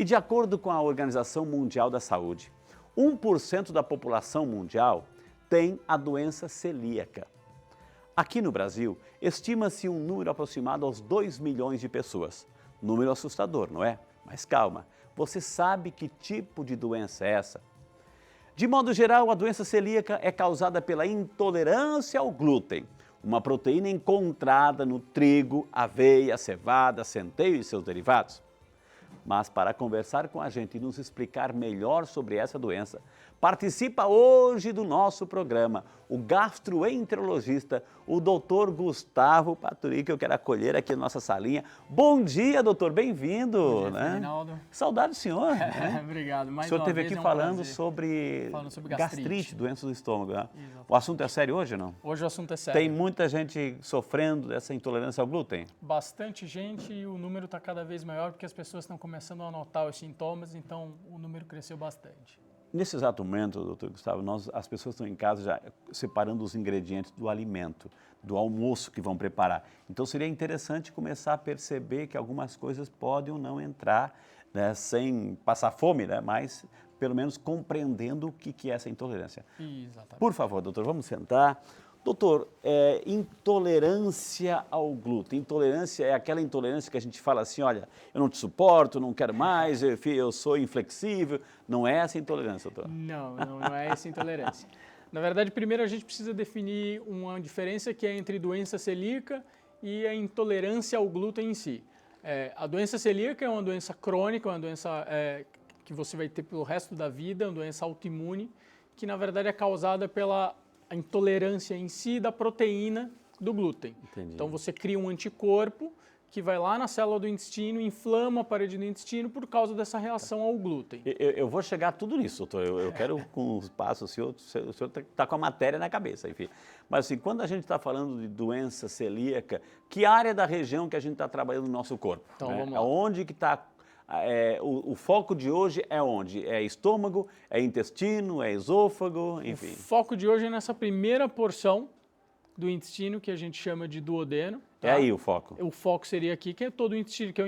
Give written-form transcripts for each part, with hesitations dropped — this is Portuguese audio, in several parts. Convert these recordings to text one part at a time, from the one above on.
E de acordo com a Organização Mundial da Saúde, 1% da população mundial tem a doença celíaca. Aqui no Brasil, estima-se um número aproximado aos 2 milhões de pessoas. Número assustador, não é? Mas calma, você sabe que tipo de doença é essa? De modo geral, a doença celíaca é causada pela intolerância ao glúten, uma proteína encontrada no trigo, aveia, cevada, centeio e seus derivados. Mas para conversar com a gente e nos explicar melhor sobre essa doença, participa hoje do nosso programa o gastroenterologista, o Dr. Gustavo Paturi, que eu quero acolher aqui na nossa salinha. Bom dia, doutor, bem-vindo. Bom dia, né? Reinaldo. Saudade do senhor. Né? Obrigado. O senhor esteve aqui falando sobre gastrite, doença do estômago. Né? O assunto é sério hoje ou não? Hoje o assunto é sério. Tem muita gente sofrendo dessa intolerância ao glúten? Bastante gente e o número está cada vez maior porque as pessoas estão começando a notar os sintomas, então o número cresceu bastante. Nesse exato momento, doutor Gustavo, as pessoas estão em casa já separando os ingredientes do alimento, do almoço que vão preparar. Então seria interessante começar a perceber que algumas coisas podem ou não entrar, né, sem passar fome, né, mas pelo menos compreendendo o que é essa intolerância. Exatamente. Por favor, doutor, vamos sentar. Doutor, intolerância ao glúten. Intolerância é aquela intolerância que a gente fala assim, olha, eu não te suporto, não quero mais, eu sou inflexível. Não é essa intolerância, doutor? Não é essa intolerância. Na verdade, primeiro a gente precisa definir uma diferença que é entre doença celíaca e a intolerância ao glúten em si. A doença celíaca é uma doença crônica, uma doença que você vai ter pelo resto da vida, uma doença autoimune, que na verdade é causada pela intolerância em si da proteína do glúten. Entendi. Então você cria um anticorpo que vai lá na célula do intestino, inflama a parede do intestino por causa dessa reação ao glúten. Eu vou chegar a tudo isso, doutor. Eu quero, com os passos, o senhor está com a matéria na cabeça, enfim. Mas assim, quando a gente está falando de doença celíaca, que área da região que a gente está trabalhando no nosso corpo? Então, né? vamos lá. Onde que está... o foco de hoje é onde? É estômago, é intestino, é esôfago, enfim. O foco de hoje é nessa primeira porção do intestino que a gente chama de duodeno. Tá? É aí o foco. O foco seria aqui, que é todo o intestino, que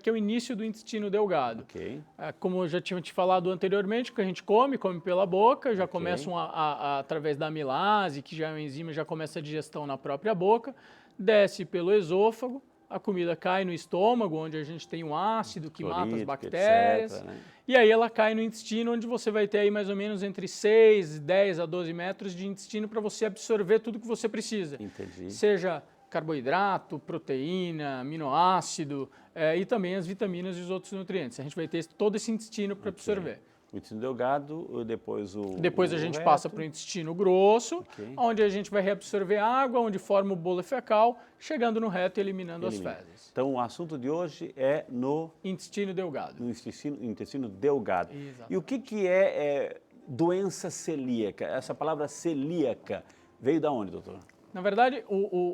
é o início do intestino delgado. Ok. Como eu já tinha te falado anteriormente, que a gente come pela boca, já começam através da amilase, que já é uma enzima, já começa a digestão na própria boca, desce pelo esôfago, a comida cai no estômago, onde a gente tem um ácido que mata as bactérias, etc, né? E aí ela cai no intestino, onde você vai ter aí mais ou menos entre 6, 10 a 12 metros de intestino para você absorver tudo que você precisa. Entendi. Seja carboidrato, proteína, aminoácido e também as vitaminas e os outros nutrientes. A gente vai ter todo esse intestino para absorver. O intestino delgado, depois Depois a gente passa para o intestino grosso, Ok. onde a gente vai reabsorver água, onde forma o bolo fecal, chegando no reto e eliminando as fezes. Então o assunto de hoje é no Intestino delgado. intestino delgado. Exato. E o que é doença celíaca? Essa palavra celíaca veio da onde, doutor? Na verdade,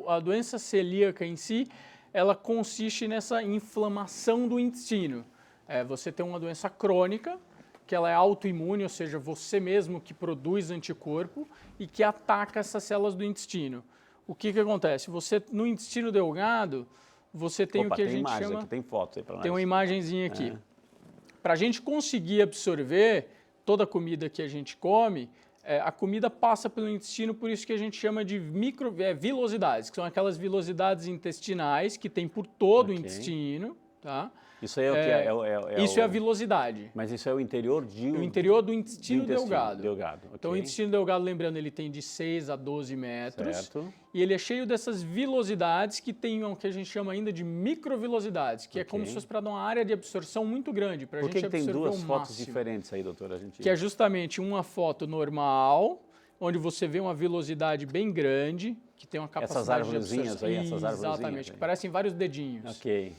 a doença celíaca em si, ela consiste nessa inflamação do intestino. Você tem uma doença crônica, que ela é autoimune, ou seja, você mesmo que produz anticorpo e que ataca essas células do intestino. O que acontece? No intestino delgado, você tem o que a gente chama... Aqui, tem fotos aí para nós. Tem uma imagenzinha aqui. Para a gente conseguir absorver toda a comida que a gente come, a comida passa pelo intestino, por isso que a gente chama de vilosidades, que são aquelas vilosidades intestinais que tem por todo o intestino, tá? Isso aí é o que isso é a vilosidade. Mas isso é o interior O interior do intestino delgado. Okay. Então, o intestino delgado, lembrando, ele tem de 6 a 12 metros. Certo. E ele é cheio dessas vilosidades que tem o que a gente chama ainda de microvilosidades, que é como se fosse para dar uma área de absorção muito grande, para a gente absorver o máximo. Por que tem duas fotos diferentes aí, doutora? Que é justamente uma foto normal, onde você vê uma vilosidade bem grande, que tem uma capacidade de absorção. Essas árvorezinhas aí. Exatamente, que parecem vários dedinhos. Ok.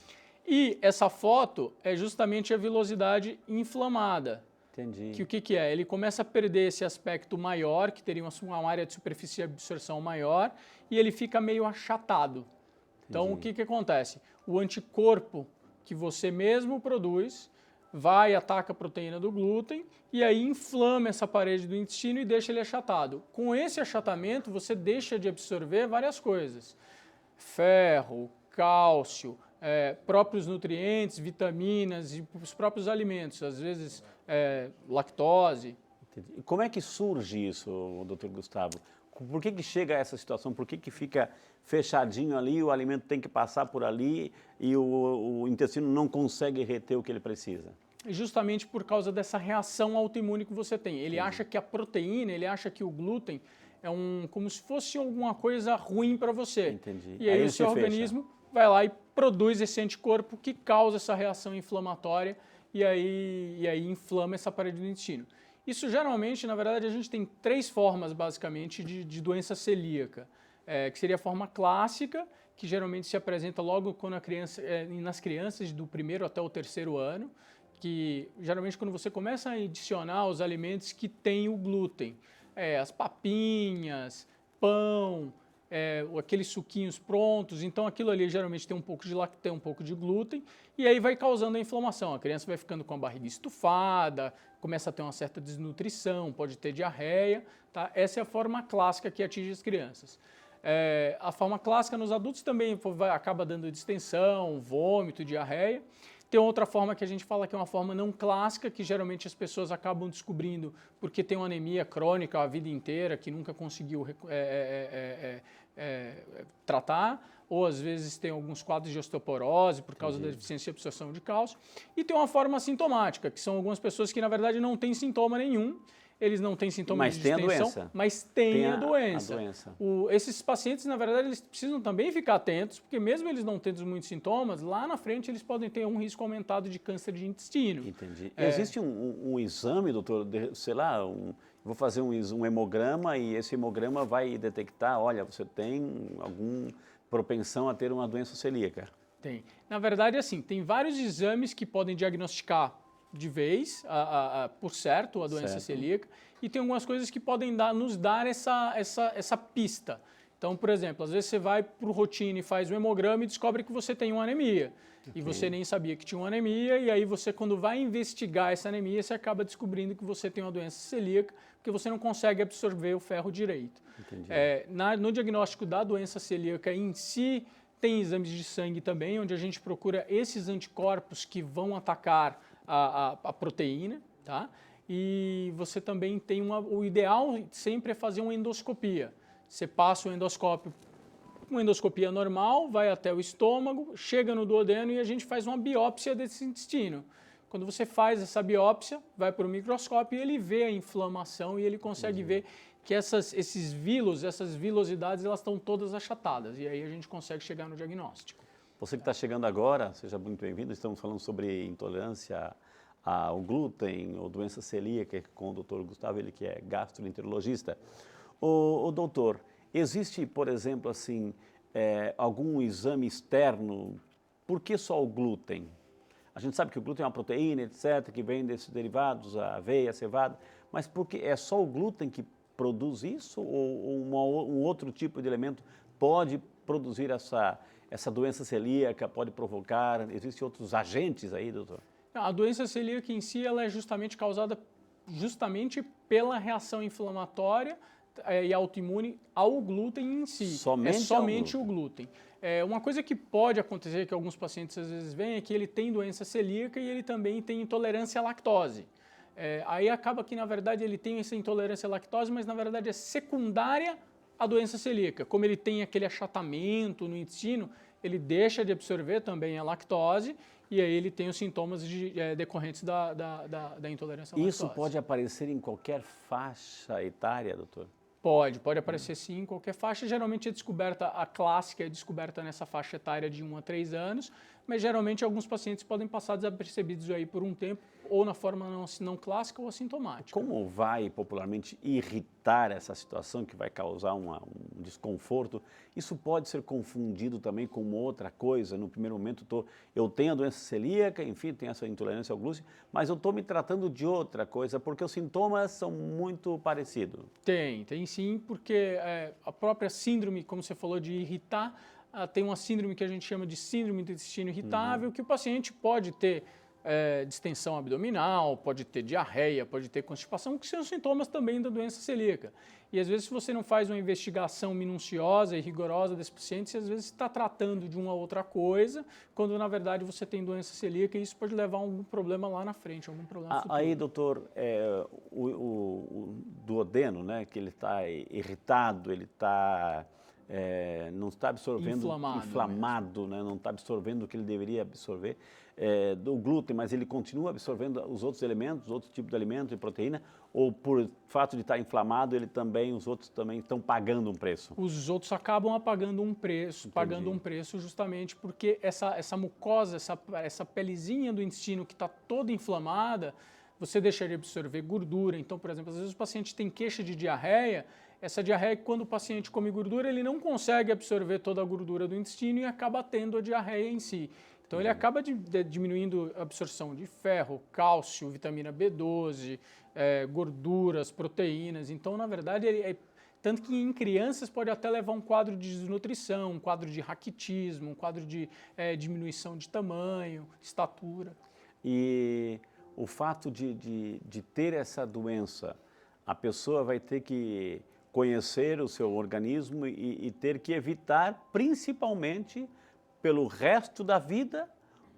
E essa foto é justamente a vilosidade inflamada. Entendi. Que o que é? Ele começa a perder esse aspecto maior, que teria uma área de superfície de absorção maior, e ele fica meio achatado. Então, o que acontece? O anticorpo que você mesmo produz vai, ataca a proteína do glúten, e aí inflama essa parede do intestino e deixa ele achatado. Com esse achatamento, você deixa de absorver várias coisas. Ferro, cálcio, próprios nutrientes, vitaminas e os próprios alimentos, às vezes lactose. Entendi. E como é que surge isso, doutor Gustavo? Por que chega a essa situação? Por que fica fechadinho ali, o alimento tem que passar por ali e o intestino não consegue reter o que ele precisa? Justamente por causa dessa reação autoimune que você tem. Ele acha que a proteína, ele acha que o glúten é como se fosse alguma coisa ruim para você. Entendi. E aí ele o seu organismo vai lá e produz esse anticorpo que causa essa reação inflamatória e aí inflama essa parede do intestino. Isso geralmente, na verdade, a gente tem 3 formas basicamente de doença celíaca, que seria a forma clássica, que geralmente se apresenta logo quando nas crianças do 1º até o 3º ano, que geralmente quando você começa a adicionar os alimentos que têm o glúten, as papinhas, pão, aqueles suquinhos prontos, então aquilo ali geralmente tem um pouco de lactose, um pouco de glúten, e aí vai causando a inflamação. A criança vai ficando com a barriga estufada, começa a ter uma certa desnutrição, pode ter diarreia, tá? Essa é a forma clássica que atinge as crianças. A forma clássica nos adultos também acaba dando distensão, vômito, diarreia. Tem outra forma que a gente fala que é uma forma não clássica, que geralmente as pessoas acabam descobrindo porque tem uma anemia crônica a vida inteira, que nunca conseguiu tratar, ou às vezes tem alguns quadros de osteoporose por causa da deficiência de absorção de cálcio. E tem uma forma sintomática, que são algumas pessoas que na verdade não têm sintoma nenhum, eles não têm sintomas de distensão, mas têm a doença. Esses pacientes, na verdade, eles precisam também ficar atentos, porque mesmo eles não tendo muitos sintomas, lá na frente eles podem ter um risco aumentado de câncer de intestino. Entendi. Existe um exame, doutor, sei lá, vou fazer um hemograma e esse hemograma vai detectar, olha, você tem alguma propensão a ter uma doença celíaca? Tem. Na verdade, assim, tem vários exames que podem diagnosticar de vez, por certo, a doença celíaca, e tem algumas coisas que podem nos dar essa pista. Então, por exemplo, às vezes você vai para o rotina e faz um hemograma e descobre que você tem uma anemia, e você nem sabia que tinha uma anemia, e aí você, quando vai investigar essa anemia, você acaba descobrindo que você tem uma doença celíaca, porque você não consegue absorver o ferro direito. No diagnóstico da doença celíaca em si, tem exames de sangue também, onde a gente procura esses anticorpos que vão atacar a proteína, tá? E você também tem o ideal sempre é fazer uma endoscopia. Você passa o endoscópio, uma endoscopia normal, vai até o estômago, chega no duodeno e a gente faz uma biópsia desse intestino. Quando você faz essa biópsia, vai para o microscópio e ele vê a inflamação e ele consegue ver que esses vilos, essas vilosidades, elas estão todas achatadas. E aí a gente consegue chegar no diagnóstico. Você que está chegando agora, seja muito bem-vindo. Estamos falando sobre intolerância ao glúten ou doença celíaca com o doutor Gustavo, ele que é gastroenterologista. O doutor, existe, por exemplo, assim, algum exame externo? Por que só o glúten? A gente sabe que o glúten é uma proteína, etc., que vem desses derivados, a aveia, a cevada, mas por que é só o glúten que produz isso ou um outro tipo de elemento pode produzir essa doença celíaca, pode provocar? Existem outros agentes aí, doutor? A doença celíaca em si ela é justamente causada pela reação inflamatória e autoimune ao glúten em si. Somente o glúten. Uma coisa que pode acontecer, que alguns pacientes às vezes veem, é que ele tem doença celíaca e ele também tem intolerância à lactose. Aí acaba que, na verdade, ele tem essa intolerância à lactose, mas na verdade é secundária à doença celíaca. Como ele tem aquele achatamento no intestino, ele deixa de absorver também a lactose e aí ele tem os sintomas decorrentes da intolerância à lactose. Isso pode aparecer em qualquer faixa etária, doutor? Pode aparecer sim em qualquer faixa. Geralmente a clássica é descoberta nessa faixa etária de 1 a 3 anos, mas geralmente alguns pacientes podem passar desapercebidos aí por um tempo, ou na forma não clássica ou assintomática. Como vai popularmente irritar essa situação que vai causar um desconforto? Isso pode ser confundido também com outra coisa. No primeiro momento eu tenho a doença celíaca, enfim, tenho essa intolerância ao glúten, mas eu estou me tratando de outra coisa, porque os sintomas são muito parecidos. Tem sim, porque a própria síndrome, como você falou, de irritar, tem uma síndrome que a gente chama de síndrome do intestino irritável, que o paciente pode ter distensão abdominal, pode ter diarreia, pode ter constipação, que são sintomas também da doença celíaca. E às vezes, se você não faz uma investigação minuciosa e rigorosa desse paciente, você às vezes está tratando de uma outra coisa, quando na verdade você tem doença celíaca, e isso pode levar a algum problema lá na frente, algum problema futuro. Aí, doutor, o duodeno, né, que ele está irritado, ele está... não está absorvendo, inflamado, né? Não está absorvendo o que ele deveria absorver do glúten, mas ele continua absorvendo os outros elementos, outros tipos de alimento e proteína, ou por fato de estar inflamado, os outros também estão pagando um preço? Os outros acabam pagando um preço justamente porque essa mucosa, essa pelezinha do intestino que está toda inflamada, você deixa de absorver gordura. Então, por exemplo, às vezes o paciente tem queixa de diarreia. Essa diarreia, quando o paciente come gordura, ele não consegue absorver toda a gordura do intestino e acaba tendo a diarreia em si. Então, ele acaba diminuindo a absorção de ferro, cálcio, vitamina B12, gorduras, proteínas. Então, na verdade, tanto que em crianças pode até levar um quadro de desnutrição, um quadro de raquitismo, um quadro de diminuição de tamanho, estatura. E o fato de ter essa doença, a pessoa vai ter que conhecer o seu organismo e ter que evitar, principalmente pelo resto da vida,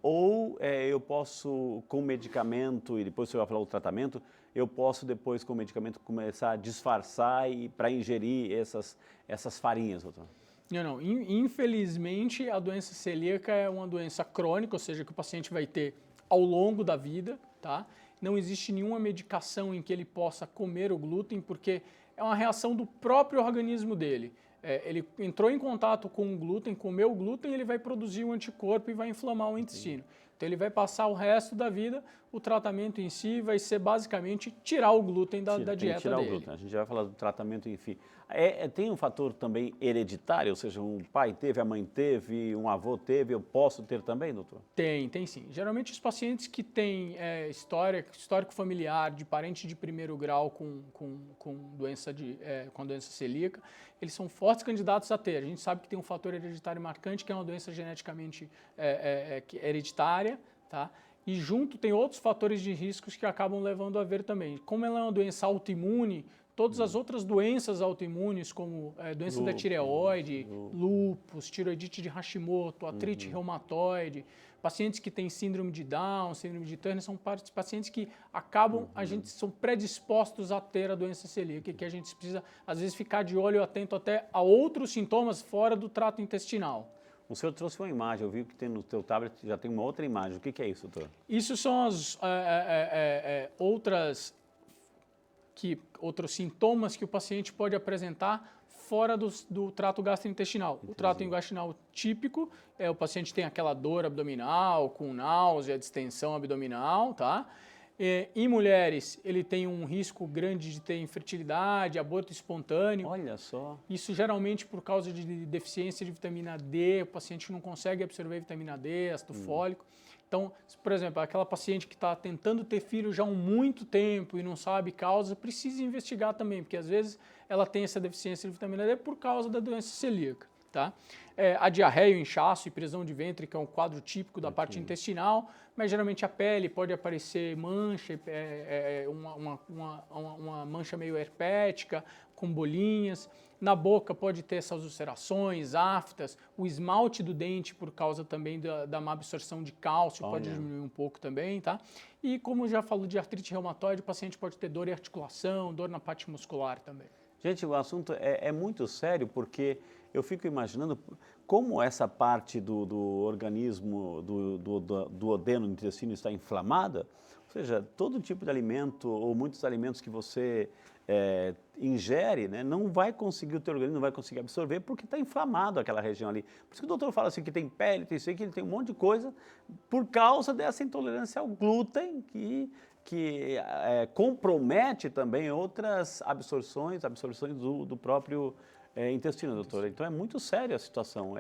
ou eu posso, com medicamento, e depois você vai falar do tratamento, eu posso depois, com medicamento, começar a disfarçar para ingerir essas farinhas, doutor? Não. Infelizmente, a doença celíaca é uma doença crônica, ou seja, que o paciente vai ter ao longo da vida, tá? Não existe nenhuma medicação em que ele possa comer o glúten, porque é uma reação do próprio organismo dele. Ele entrou em contato com o glúten, comeu o glúten, ele vai produzir um anticorpo e vai inflamar o intestino. Então ele vai passar o resto da vida, o tratamento em si vai ser basicamente tirar o glúten da dieta tirar dele. O glúten. A gente vai falar do tratamento, enfim. Tem um fator também hereditário, ou seja, um pai teve, a mãe teve, um avô teve, eu posso ter também, doutor? Tem sim. Geralmente os pacientes que têm histórico familiar de parente de primeiro grau com doença celíaca, eles são fortes candidatos a ter. A gente sabe que tem um fator hereditário marcante, que é uma doença geneticamente hereditária, tá? E junto tem outros fatores de riscos que acabam levando a ver também. Como ela é uma doença autoimune, todas as outras doenças autoimunes, como doença da tireoide, lúpus, tiroidite de Hashimoto, artrite reumatoide, pacientes que têm síndrome de Down, síndrome de Turner, são pacientes que acabam, são predispostos a ter a doença celíaca, que a gente precisa, às vezes, ficar de olho atento até a outros sintomas fora do trato intestinal. O senhor trouxe uma imagem, eu vi que tem no teu tablet, já tem uma outra imagem. O que é isso, doutor? Isso são as outros sintomas que o paciente pode apresentar fora do trato gastrointestinal. Entendi. O trato intestinal típico o paciente tem aquela dor abdominal, com náusea, distensão abdominal, tá? Em mulheres, ele tem um risco grande de ter infertilidade, aborto espontâneo. Olha só. Isso geralmente por causa de deficiência de vitamina D, o paciente não consegue absorver vitamina D, ácido fólico. Então, por exemplo, aquela paciente que está tentando ter filho já há muito tempo e não sabe causa, precisa investigar também, porque às vezes ela tem essa deficiência de vitamina D por causa da doença celíaca. Tá? A diarreia, o inchaço e prisão de ventre, que é um quadro típico da parte intestinal, mas geralmente a pele pode aparecer mancha, uma mancha meio herpética, com bolinhas. Na boca pode ter essas ulcerações, aftas, o esmalte do dente por causa também da má absorção de cálcio, pode diminuir um pouco também, tá? E como já falou de artrite reumatoide, o paciente pode ter dor em articulação, dor na parte muscular também. Gente, o assunto é muito sério, porque eu fico imaginando como essa parte do organismo, do duodeno, do intestino está inflamada, ou seja, todo tipo de alimento ou muitos alimentos que você ingere, né, não vai conseguir, o teu organismo não vai conseguir absorver porque está inflamado aquela região ali. Por isso que o doutor fala assim que tem pele, tem isso aí, que ele tem um monte de coisa por causa dessa intolerância ao glúten que compromete também outras absorções do próprio intestino, doutor. Então é muito séria a situação.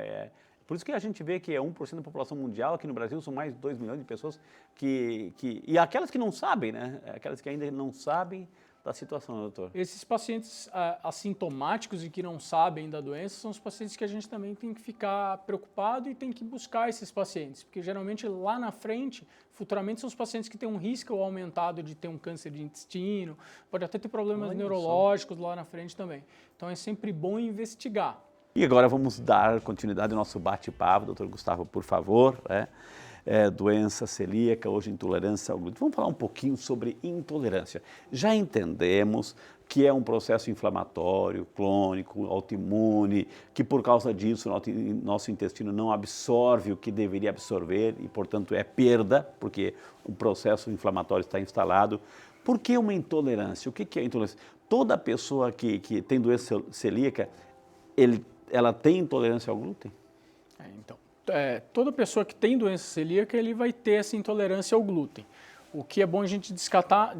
Por isso que a gente vê que 1% da população mundial, aqui no Brasil são mais de 2 milhões de pessoas e aquelas que não sabem, né? Aquelas que ainda não sabem da situação, doutor? Esses pacientes assintomáticos e que não sabem da doença são os pacientes que a gente também tem que ficar preocupado e tem que buscar esses pacientes, porque geralmente lá na frente, futuramente, são os pacientes que têm um risco aumentado de ter um câncer de intestino, pode até ter problemas neurológicos lá na frente também. Então é sempre bom investigar. E agora vamos dar continuidade ao nosso bate-papo, doutor Gustavo, por favor, né? Doença celíaca, hoje intolerância ao glúten. Vamos falar um pouquinho sobre intolerância. Já entendemos que é um processo inflamatório, crônico, autoimune, que por causa disso nosso intestino não absorve o que deveria absorver e, portanto, é perda, porque o processo inflamatório está instalado. Por que uma intolerância? O que é intolerância? Toda pessoa que tem doença celíaca, ela tem intolerância ao glúten? Toda pessoa que tem doença celíaca, ele vai ter essa intolerância ao glúten. O que é bom a gente destacar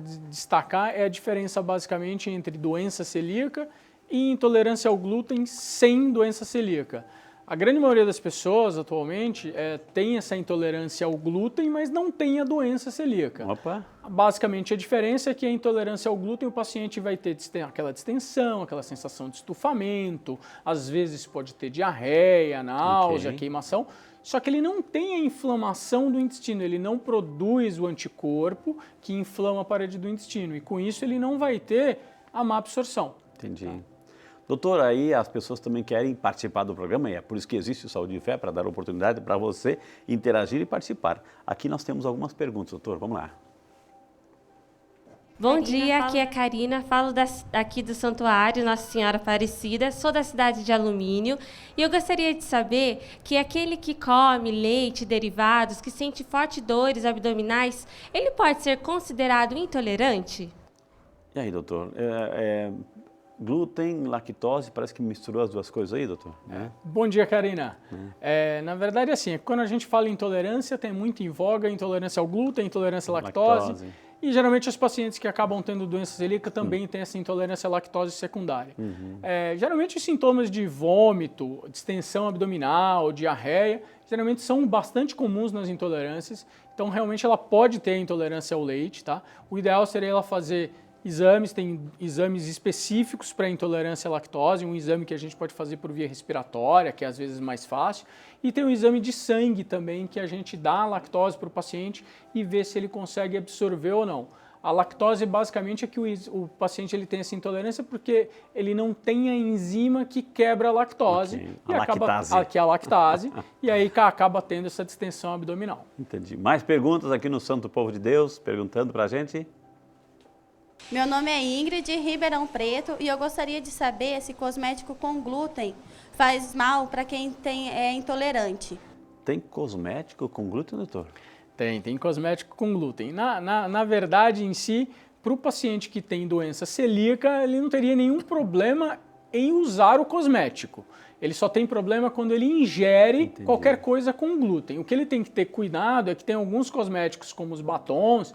é a diferença basicamente entre doença celíaca e intolerância ao glúten sem doença celíaca. A grande maioria das pessoas atualmente tem essa intolerância ao glúten, mas não tem a doença celíaca. Opa. Basicamente a diferença é que a intolerância ao glúten o paciente vai ter aquela distensão, aquela sensação de estufamento, às vezes pode ter diarreia, náusea, queimação, só que ele não tem a inflamação do intestino, ele não produz o anticorpo que inflama a parede do intestino e com isso ele não vai ter a má absorção. Entendi. Tá? Doutor, aí as pessoas também querem participar do programa e é por isso que existe o Saúde e Fé, para dar oportunidade para você interagir e participar. Aqui nós temos algumas perguntas, doutor, vamos lá. Bom dia, aqui é a Karina, falo aqui do Santuário Nossa Senhora Aparecida, sou da cidade de Alumínio e eu gostaria de saber que aquele que come leite, derivados, que sente fortes dores abdominais, ele pode ser considerado intolerante? E aí, doutor, glúten, lactose, parece que misturou as duas coisas aí, doutor? Bom dia, Karina. Na verdade, assim, quando a gente fala em intolerância, tem muito em voga intolerância ao glúten, intolerância à lactose. E geralmente os pacientes que acabam tendo doença celíaca também têm essa intolerância à lactose secundária. Geralmente os sintomas de vômito, distensão abdominal, diarreia, geralmente são bastante comuns nas intolerâncias. Então realmente ela pode ter intolerância ao leite, tá? O ideal seria ela fazer exames, tem exames específicos para intolerância à lactose, um exame que a gente pode fazer por via respiratória, que é às vezes mais fácil, e tem um exame de sangue também, que a gente dá a lactose para o paciente e vê se ele consegue absorver ou não. A lactose basicamente é que o paciente ele tem essa intolerância porque ele não tem a enzima que quebra a lactose, que é a lactase, e aí acaba tendo essa distensão abdominal. Entendi. Mais perguntas aqui no Santo Povo de Deus, perguntando para a gente? Meu nome é Ingrid, Ribeirão Preto, e eu gostaria de saber se cosmético com glúten faz mal para quem é intolerante. Tem cosmético com glúten, doutor? Tem cosmético com glúten. Na verdade, em si, para o paciente que tem doença celíaca, ele não teria nenhum problema em usar o cosmético. Ele só tem problema quando ele ingere qualquer coisa com glúten. O que ele tem que ter cuidado é que tem alguns cosméticos, como os batons,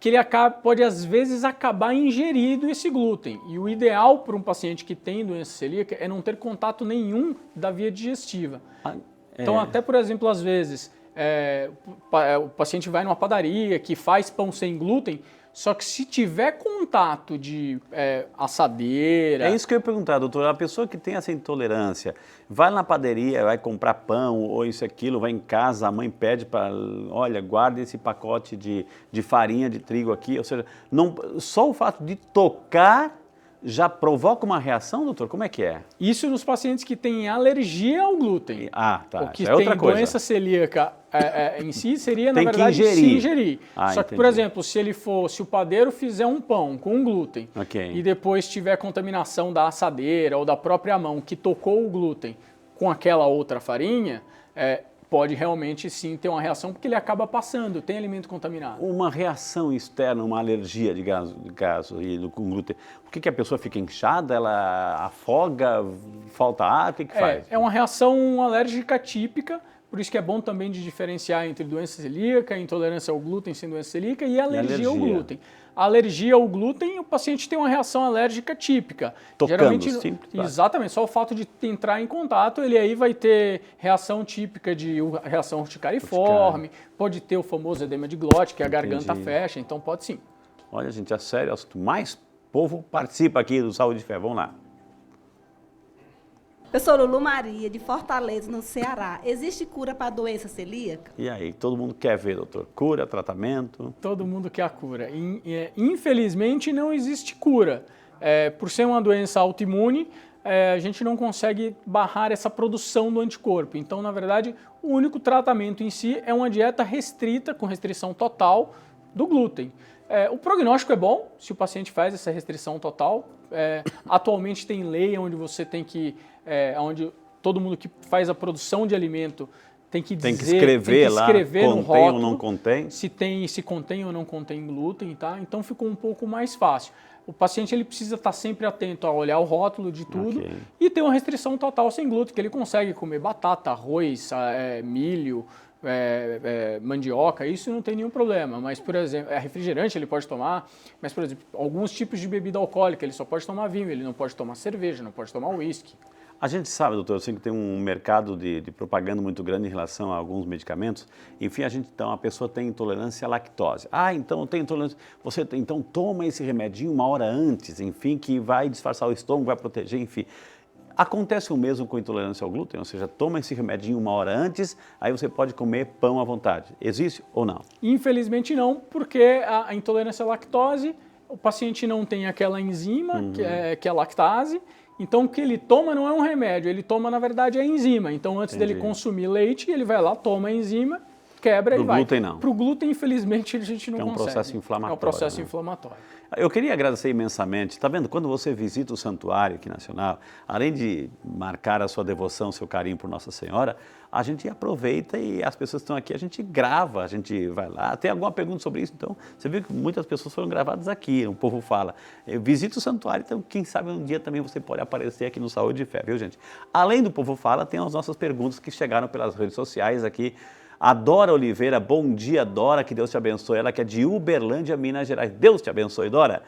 que ele pode às vezes acabar ingerindo esse glúten. E o ideal para um paciente que tem doença celíaca é não ter contato nenhum da via digestiva. Então até, por exemplo, às vezes o paciente vai numa padaria que faz pão sem glúten, só que se tiver contato de assadeira... É isso que eu ia perguntar, doutor. A pessoa que tem essa intolerância, vai na padaria, vai comprar pão ou isso, aquilo, vai em casa, a mãe pede para, olha, guarda esse pacote de farinha de trigo aqui. Ou seja, só o fato de tocar já provoca uma reação, doutor? Como é que é? Isso nos pacientes que têm alergia ao glúten. Tá. O que tem doença celíaca em si seria, na verdade, que se ingerir. Só que, entendi. por exemplo, se o padeiro fizer um pão com glúten e depois tiver contaminação da assadeira ou da própria mão que tocou o glúten com aquela outra farinha, pode realmente sim ter uma reação, porque ele acaba passando, tem alimento contaminado. Uma reação externa, uma alergia de caso com glúten, por que a pessoa fica inchada, ela afoga, falta ar, o que faz? É uma reação alérgica típica, por isso que é bom também de diferenciar entre doença celíaca, intolerância ao glúten sem doença celíaca e alergia ao glúten. A alergia ao glúten, o paciente tem uma reação alérgica típica. Tocando, geralmente, simples. Exatamente, só o fato de entrar em contato, ele aí vai ter reação típica de reação urticariforme, pode ter o famoso edema de glote, que a garganta fecha, então pode sim. Olha, gente, é sério, mais povo participa aqui do Saúde e Fé. Vamos lá. Eu sou Lulu Maria, de Fortaleza, no Ceará. Existe cura para a doença celíaca? E aí, todo mundo quer ver, doutor? Cura, tratamento? Todo mundo quer a cura. Infelizmente, não existe cura. Por ser uma doença autoimune, a gente não consegue barrar essa produção do anticorpo. Então, na verdade, o único tratamento em si é uma dieta restrita, com restrição total do glúten. O prognóstico é bom se o paciente faz essa restrição total. Atualmente tem lei onde você tem que, onde todo mundo que faz a produção de alimento tem que escrever lá, no contém rótulo, ou não contém, se contém ou não contém glúten, tá? Então ficou um pouco mais fácil. O paciente ele precisa estar sempre atento a olhar o rótulo de tudo e ter uma restrição total sem glúten, que ele consegue comer batata, arroz, milho, mandioca, isso não tem nenhum problema. Mas, por exemplo, refrigerante ele pode tomar, mas, por exemplo, alguns tipos de bebida alcoólica, ele só pode tomar vinho, ele não pode tomar cerveja, não pode tomar uísque. A gente sabe, doutor, assim, que tem um mercado de propaganda muito grande em relação a alguns medicamentos. Enfim, então, a pessoa tem intolerância à lactose. Então tem intolerância. Então toma esse remedinho uma hora antes, enfim, que vai disfarçar o estômago, vai proteger, enfim. Acontece o mesmo com intolerância ao glúten, ou seja, toma esse remedinho uma hora antes, aí você pode comer pão à vontade. Existe ou não? Infelizmente não, porque a intolerância à lactose, o paciente não tem aquela enzima, que é a lactase. Então, o que ele toma não é um remédio, ele toma, na verdade, a enzima. Então, antes dele consumir leite, ele vai lá, toma a enzima, quebra e vai. Para o glúten, não. Para o glúten, infelizmente, a gente não consegue. É um processo inflamatório. É um processo inflamatório. Eu queria agradecer imensamente. Está vendo? Quando você visita o santuário aqui nacional, além de marcar a sua devoção, seu carinho por Nossa Senhora, a gente aproveita e as pessoas que estão aqui, a gente grava, a gente vai lá. Tem alguma pergunta sobre isso? Então, você viu que muitas pessoas foram gravadas aqui, o povo fala. Visita o santuário, então quem sabe um dia também você pode aparecer aqui no Saúde e Fé, viu, gente? Além do povo fala, tem as nossas perguntas que chegaram pelas redes sociais aqui. A Dora Oliveira, bom dia, Dora, que Deus te abençoe. Ela que é de Uberlândia, Minas Gerais. Deus te abençoe, Dora.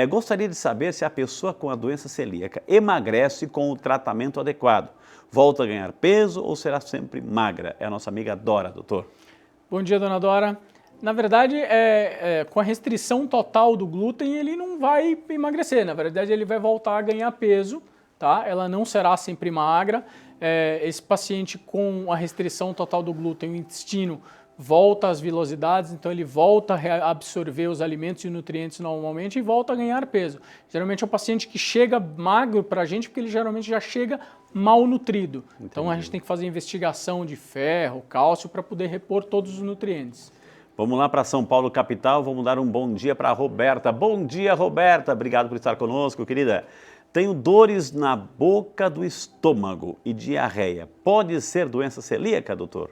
Gostaria de saber se a pessoa com a doença celíaca emagrece com o tratamento adequado. Volta a ganhar peso ou será sempre magra? É a nossa amiga Dora, doutor. Bom dia, dona Dora. Na verdade, com a restrição total do glúten, ele não vai emagrecer. Na verdade, ele vai voltar a ganhar peso, tá? Ela não será sempre magra. Esse paciente com a restrição total do glúten, o intestino volta às vilosidades, então ele volta a absorver os alimentos e nutrientes normalmente e volta a ganhar peso. Geralmente é o paciente que chega magro para a gente, porque ele geralmente já chega mal nutrido. Entendi. Então a gente tem que fazer investigação de ferro, cálcio, para poder repor todos os nutrientes. Vamos lá para São Paulo, capital, vamos dar um bom dia para a Roberta. Bom dia, Roberta, obrigado por estar conosco, querida. Tenho dores na boca do estômago e diarreia. Pode ser doença celíaca, doutor?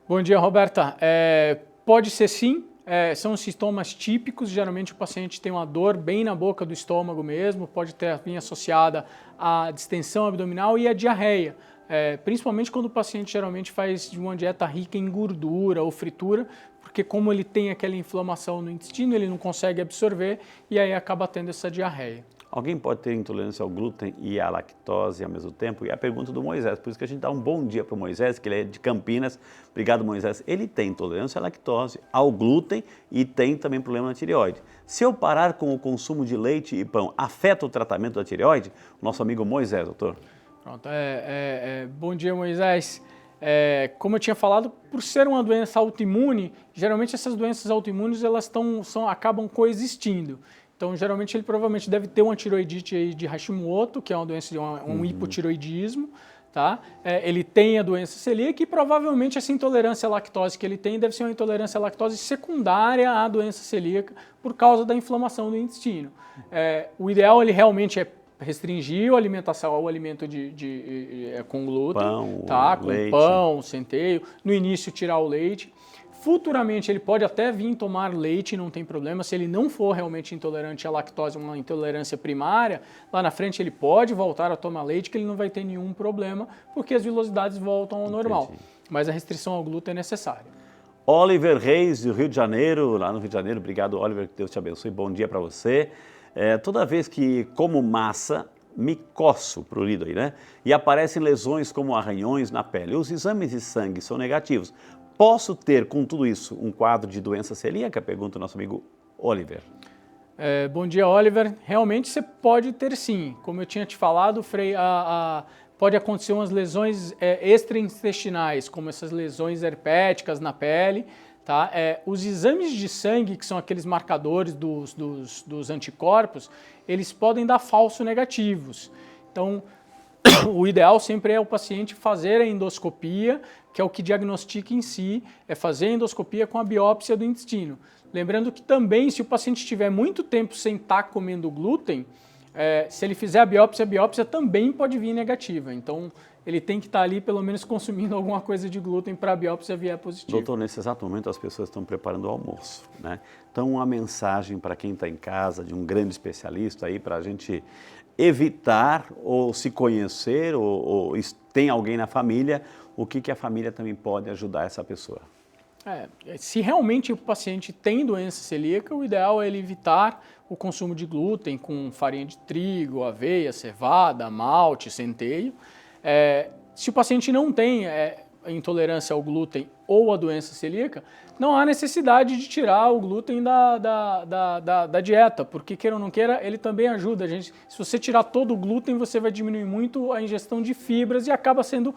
Bom dia, Roberta. Pode ser sim. São sintomas típicos. Geralmente o paciente tem uma dor bem na boca do estômago mesmo. Pode vir associada à distensão abdominal e à diarreia. Principalmente quando o paciente geralmente faz de uma dieta rica em gordura ou fritura, porque como ele tem aquela inflamação no intestino, ele não consegue absorver e aí acaba tendo essa diarreia. Alguém pode ter intolerância ao glúten e à lactose ao mesmo tempo? E a pergunta do Moisés, por isso que a gente dá um bom dia para o Moisés, que ele é de Campinas. Obrigado, Moisés. Ele tem intolerância à lactose, ao glúten e tem também problema na tireoide. Se eu parar com o consumo de leite e pão, afeta o tratamento da tireoide? O nosso amigo Moisés, doutor. Pronto, bom dia, Moisés. Como eu tinha falado, por ser uma doença autoimune, geralmente essas doenças autoimunes elas acabam coexistindo. Então, geralmente, ele provavelmente deve ter uma tiroidite aí de Hashimoto, que é uma doença de um hipotiroidismo, tá? Ele tem a doença celíaca e provavelmente essa intolerância à lactose que ele tem deve ser uma intolerância à lactose secundária à doença celíaca por causa da inflamação do intestino. O ideal, ele realmente é restringir a alimentação ao alimento com glúten, pão, tá? Com leite. Pão, centeio, no início tirar o leite. Futuramente ele pode até vir tomar leite, não tem problema, se ele não for realmente intolerante à lactose, uma intolerância primária, lá na frente ele pode voltar a tomar leite, que ele não vai ter nenhum problema, porque as vilosidades voltam ao normal. Mas a restrição ao glúten é necessária. Oliver Reis, do Rio de Janeiro, lá no Rio de Janeiro, obrigado, Oliver, que Deus te abençoe, bom dia para você. Toda vez que como massa, me coço, prurido aí, né? E aparecem lesões como arranhões na pele. Os exames de sangue são negativos. Posso ter, com tudo isso, um quadro de doença celíaca? Pergunta o nosso amigo Oliver. Bom dia, Oliver. Realmente você pode ter sim. Como eu tinha te falado, Frei, pode acontecer umas lesões extraintestinais, como essas lesões herpéticas na pele. Tá? Os exames de sangue, que são aqueles marcadores dos anticorpos, eles podem dar falso negativos. Então, o ideal sempre é o paciente fazer a endoscopia, que é o que diagnostica em si, é fazer a endoscopia com a biópsia do intestino. Lembrando que também, se o paciente estiver muito tempo sem estar comendo glúten, se ele fizer a biópsia também pode vir negativa. Então, ele tem que estar ali, pelo menos, consumindo alguma coisa de glúten para a biópsia vier positiva. Doutor, nesse exato momento as pessoas estão preparando o almoço, né? Então, uma mensagem para quem está em casa, de um grande especialista aí, para a gente evitar ou se conhecer, ou tem alguém na família, o que a família também pode ajudar essa pessoa? Se realmente o paciente tem doença celíaca, o ideal é ele evitar o consumo de glúten com farinha de trigo, aveia, cevada, malte, centeio. Se o paciente não tem intolerância ao glúten ou a doença celíaca, não há necessidade de tirar o glúten da dieta, porque queira ou não queira, ele também ajuda a gente. Se você tirar todo o glúten, você vai diminuir muito a ingestão de fibras e acaba sendo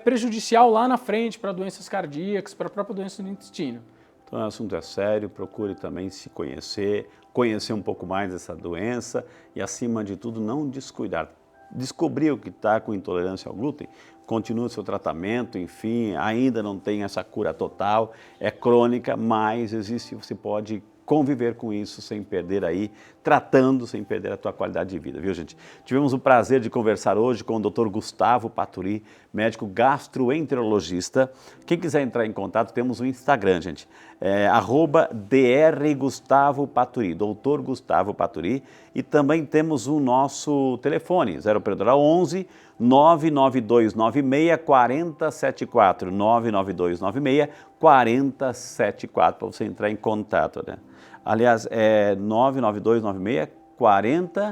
prejudicial lá na frente para doenças cardíacas, para a própria doença do intestino. Então o assunto é sério, procure também se conhecer, conhecer um pouco mais dessa doença e, acima de tudo, não descuidar. Descobriu que está com intolerância ao glúten, continua o seu tratamento, enfim, ainda não tem essa cura total, é crônica, mas você pode conviver com isso sem perder aí, tratando sem perder a tua qualidade de vida, viu, gente? Tivemos o prazer de conversar hoje com o Dr. Gustavo Paturi, médico gastroenterologista. Quem quiser entrar em contato, temos o Instagram, gente, @drgustavopaturi, Dr. Gustavo Paturi, e também temos o nosso telefone, 0 operadora 11 99296 4074, 99296 4074, para você entrar em contato, né? Aliás, 99296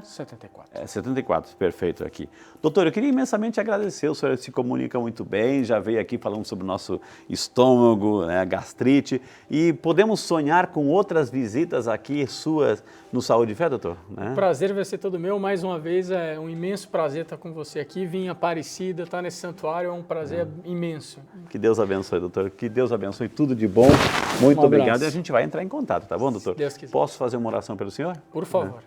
74. 74, perfeito aqui. Doutor, eu queria imensamente agradecer, o senhor se comunica muito bem, já veio aqui falando sobre o nosso estômago, né, gastrite, e podemos sonhar com outras visitas aqui suas no Saúde e Fé, doutor? Né? O prazer vai ser todo meu, mais uma vez, é um imenso prazer estar com você aqui, vim em Aparecida, estar nesse santuário é um prazer imenso. Que Deus abençoe, doutor, que Deus abençoe tudo de bom, muito obrigado, e a gente vai entrar em contato, tá bom, doutor? Se Deus quiser. Posso fazer uma oração pelo senhor? Por favor.